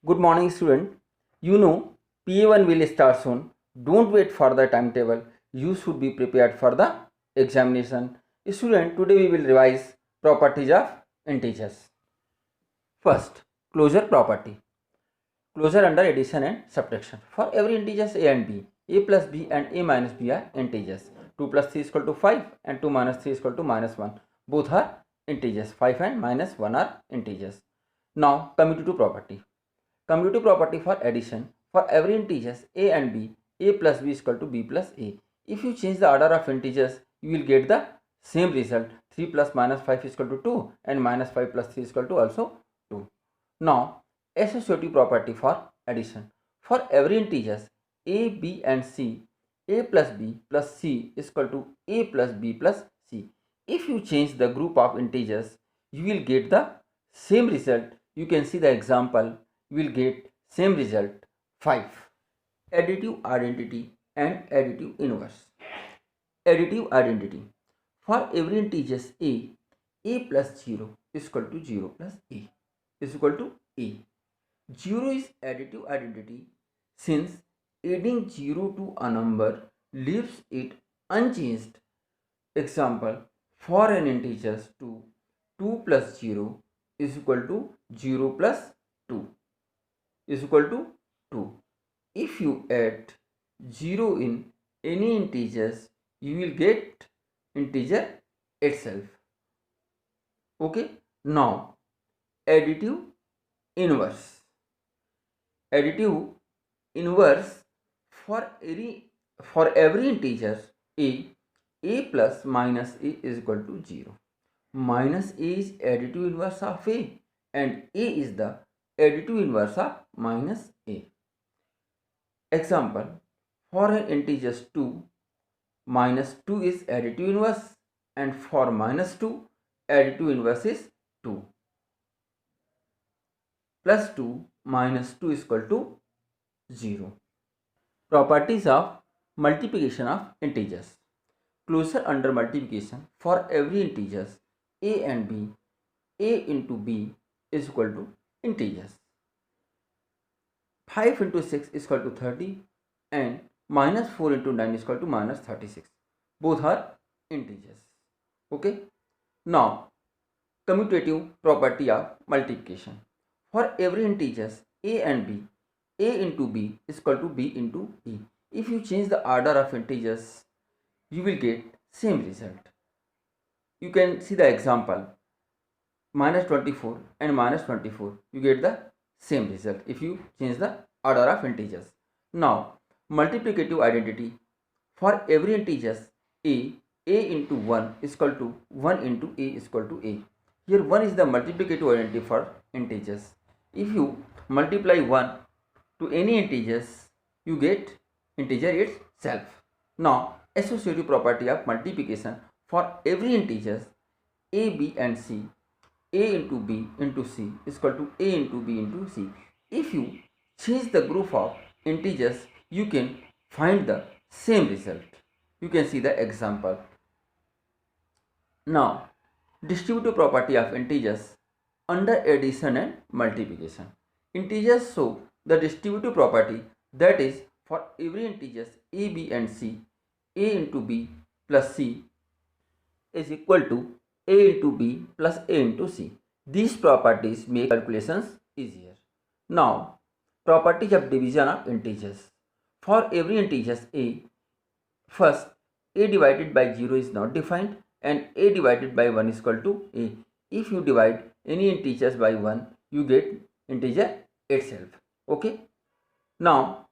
Good morning, student. You know, PA1 will start soon. Don't wait for the timetable. You should be prepared for the examination. Student, today we will revise properties of integers. First, closure property. Closure under addition and subtraction. For every integers a and b, a plus b and a minus b are integers. 2 plus 3 is equal to 5 and 2 minus 3 is equal to minus 1. Both are integers. 5 and minus 1 are integers. Now, commutative property. Commutative property for addition. For every integers a and b, a plus b is equal to b plus a. If you change the order of integers, you will get the same result. 3 plus minus 5 is equal to 2 and minus 5 plus 3 is equal to also 2. Now, associative property for addition. For every integers a, b and c, a plus b plus c is equal to a plus b plus c. If you change the group of integers, you will get the same result. You can see the example. You will get same result. 5. Additive identity and additive inverse. Additive identity. For every integers a plus 0 is equal to 0 plus a is equal to a. 0 is additive identity since adding 0 to a number leaves it unchanged. Example, for an integer 2 plus 0 is equal to 0 plus 2 is equal to 2. If you add 0 in any integers, you will get integer itself. Okay, now additive inverse. Additive inverse for every integer a plus minus a is equal to 0. Minus a is additive inverse of a and a is the additive inverse of minus a. Example, for an integer 2, minus 2 is additive inverse and for minus 2, additive inverse is 2. Plus 2 minus 2 is equal to 0. Properties of multiplication of integers. Closure under multiplication. For every integers a and b, a into b is equal to integers. 5 into 6 is equal to 30 and minus 4 into 9 is equal to minus 36. Both are integers. Okay. Now, commutative property of multiplication. For every integers a and b, a into b is equal to b into a. If you change the order of integers, you will get same result. You can see the example, minus 24 and minus 24. You get the same result if you change the order of integers. Now, multiplicative identity. For every integers a into 1 is equal to 1 into a is equal to a. Here 1 is the multiplicative identity for integers. If you multiply 1 to any integers, you get integer itself. Now, associative property of multiplication. For every integers a, b and c, a into b into c is equal to a into b into c. If you change the group of integers, you can find the same result. You can see the example. Now, distributive property of integers under addition and multiplication. Integers show the distributive property, that is, for every integers a, b and c, a into b plus c is equal to a into b plus a into c. These properties make calculations easier. Now, properties of division of integers. For every integers a, first a divided by 0 is not defined and a divided by 1 is equal to a. If you divide any integers by 1, you get integer itself. Okay. Now,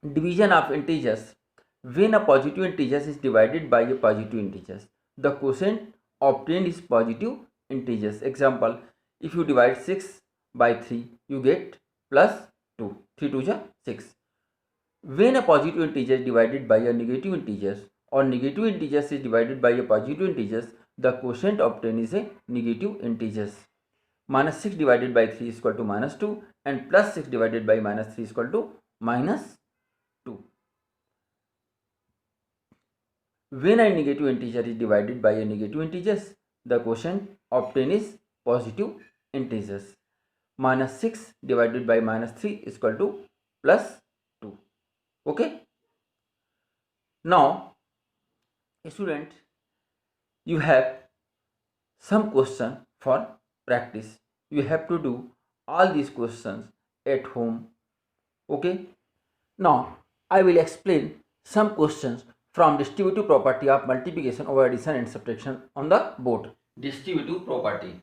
division of integers. When a positive integer is divided by a positive integer, the quotient obtained is positive integers. Example, if you divide 6 by 3, you get plus 2. 3 2 is 6. When a positive integer is divided by a negative integer or negative integers is divided by a positive integers, the quotient obtained is a negative integers. Minus 6 divided by 3 is equal to minus 2 and plus 6 divided by minus 3 is equal to minus 2. When a negative integer is divided by a negative integers, the quotient obtained is positive integers. minus 6 divided by minus 3 is equal to plus 2. Okay. Now, student, you have some question for practice. You have to do all these questions at home. Okay. Now, I will explain some questions from distributive property of multiplication over addition and subtraction on the board. Distributive property.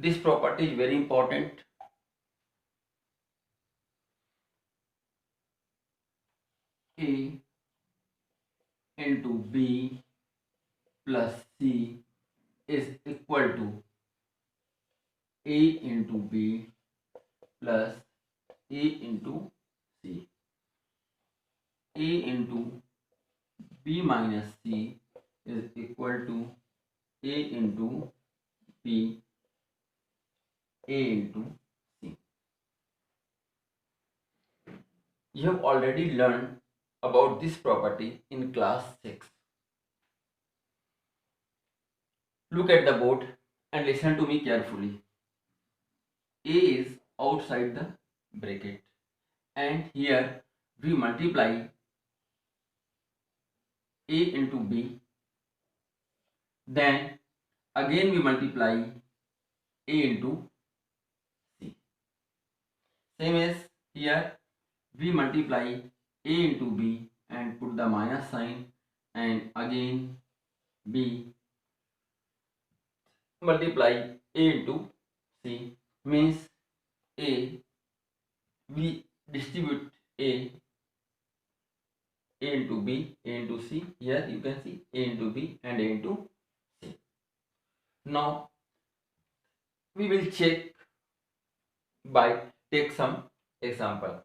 This property is very important. A into B plus C is equal to A into B plus A into C. A into B minus C is equal to A into B, A into C. You have already learned about this property in class 6. Look at the board and listen to me carefully. A is outside the bracket, and here we multiply A into B, then again we multiply A into C. Same as here we multiply A into B and put the minus sign, and again B multiply A into C, means A, we distribute A into B, A into C. Here you can see A into B and A into C. Now we will check by take some example.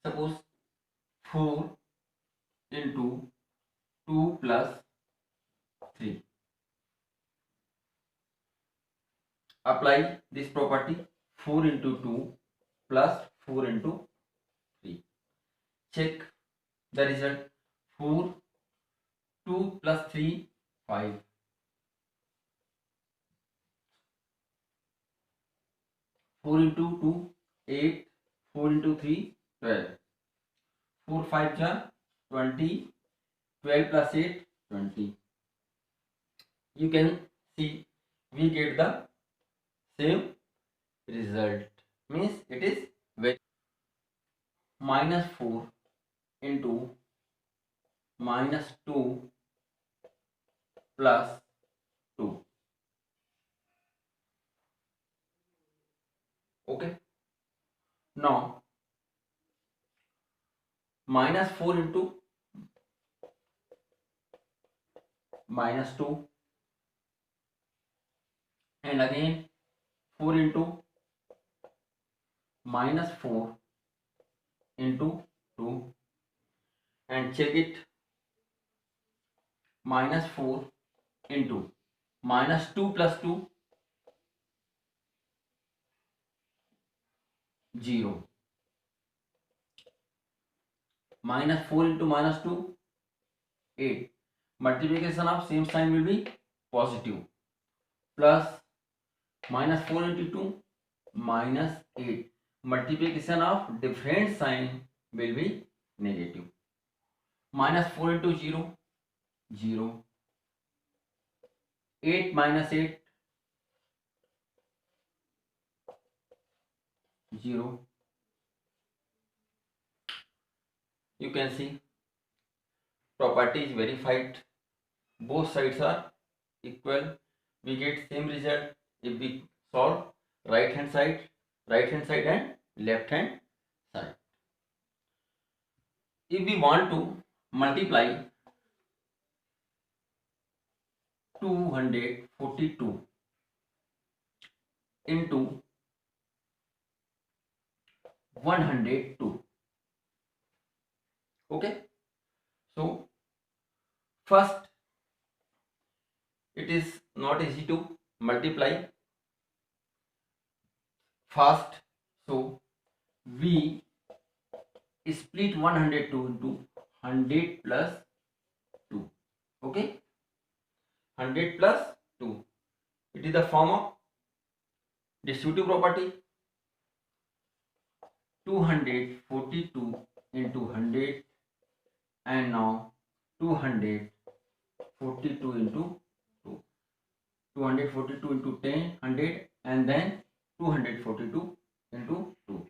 Suppose 4 into 2 plus 3. Apply this property. 4 into 2 plus 4 into 3. Check the result. 4, 2 plus 3, 5. 4 into 2, 8. 4 into 3, 12. 4 5 ja 20. 12 plus 8, 20. You can see we get the same result, means it is very minus 4 into minus 2 plus 2. Okay. Now minus 4 into minus 2, and again 4 into minus 4 into 2, and check it. Minus 4 into minus 2 plus 2, 0. Minus 4 into minus 2, 8. Multiplication of same sign will be positive. Plus minus 4 into 2, minus 8. Multiplication of different sign will be negative. Minus 4 into 0, 0. 8 minus 8, 0. You can see property is verified. Both sides are equal. We get same result if we solve right hand side and left hand side. If we want to multiply 242 into 102. Okay. So first, it is not easy to multiply fast. So we split 102 into 100 plus 2. Okay, 100 plus 2. It is the form of distributive property. 242 into 100, and now 242 into 2. 242 into 10, 100, and then 242 into 2.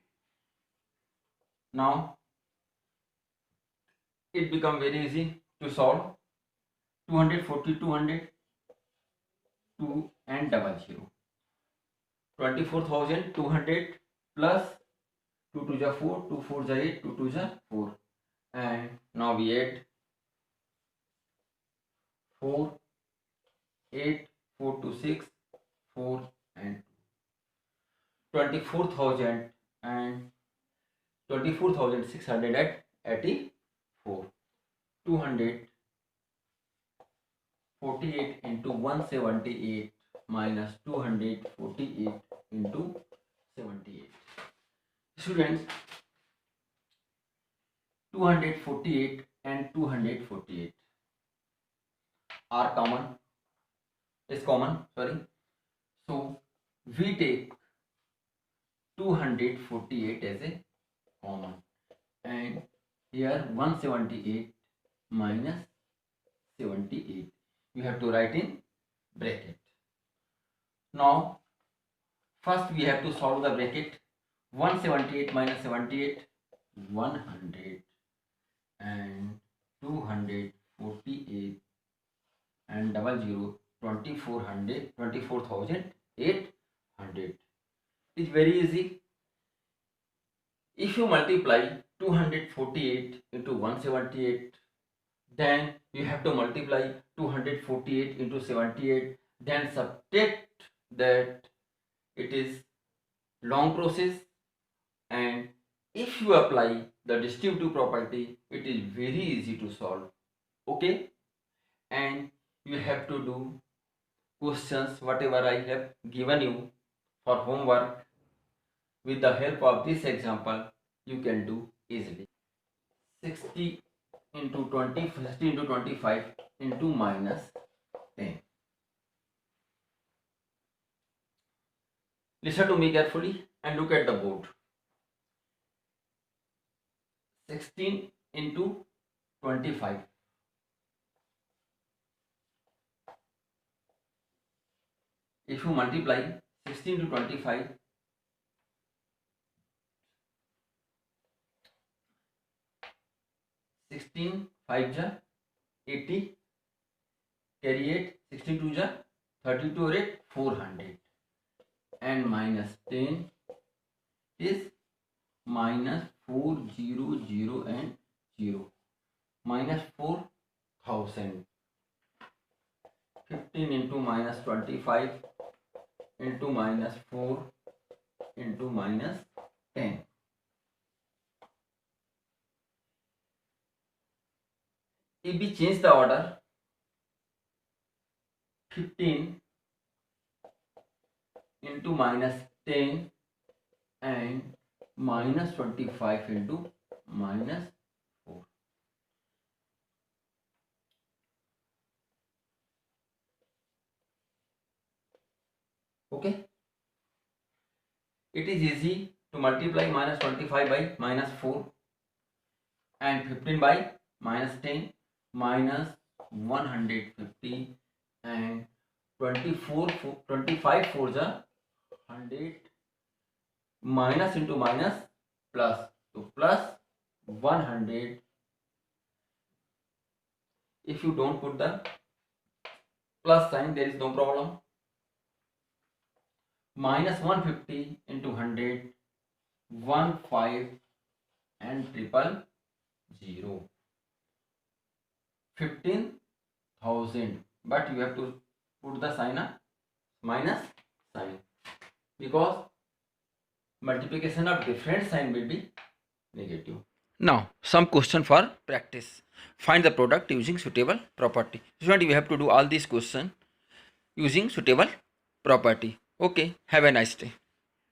Now it become very easy to solve. 240, 200, 2 and double 0. 24,200 plus 2 to the 4, 2 4 the 8, 2 to the 4, and now we add 4, 8, 4 to 6, 4 and 24,000 and 24,684. 248 into 178 minus 248 into 78. Students, 248 and 248 are common. Is common, sorry. So we take 248 as a common, and here 178 minus 78 you have to write in bracket. Now first we have to solve the bracket. 178 minus 78, 100, and 248 and double 0, 2400, 24,800. It's very easy. If you multiply 248 into 178, then you have to multiply 248 into 78, then subtract that. It is long process, and if you apply the distributive property, it is very easy to solve. Okay, and you have to do questions whatever I have given you for homework. With the help of this example, you can do easily. 60 into 20, 60 into 25 into minus 10. Listen to me carefully and look at the board. 16 into 25. If you multiply 16 to 25, 16 5 ja 80, carry 8, 16 2 ja 32 or 8, 400, and minus 10 is minus 400 and 0, minus 4,000. 15 into minus 25 into minus 4 into minus 10. If we change the order, 15 into minus 10 and minus 25 into minus 4. Okay, it is easy to multiply minus 25 by minus 4 and 15 by minus 10, minus 150, and 25 4 the 100, minus into minus plus, so plus 100. If you don't put the plus sign, there is no problem. Minus 150 into 100, 15 and 000, 15,000, but you have to put the sign a minus sign, because multiplication of different sign will be negative. Now some question for practice. Find the product using suitable property. Student, you have to do all these questions using suitable property. Okay, have a nice day.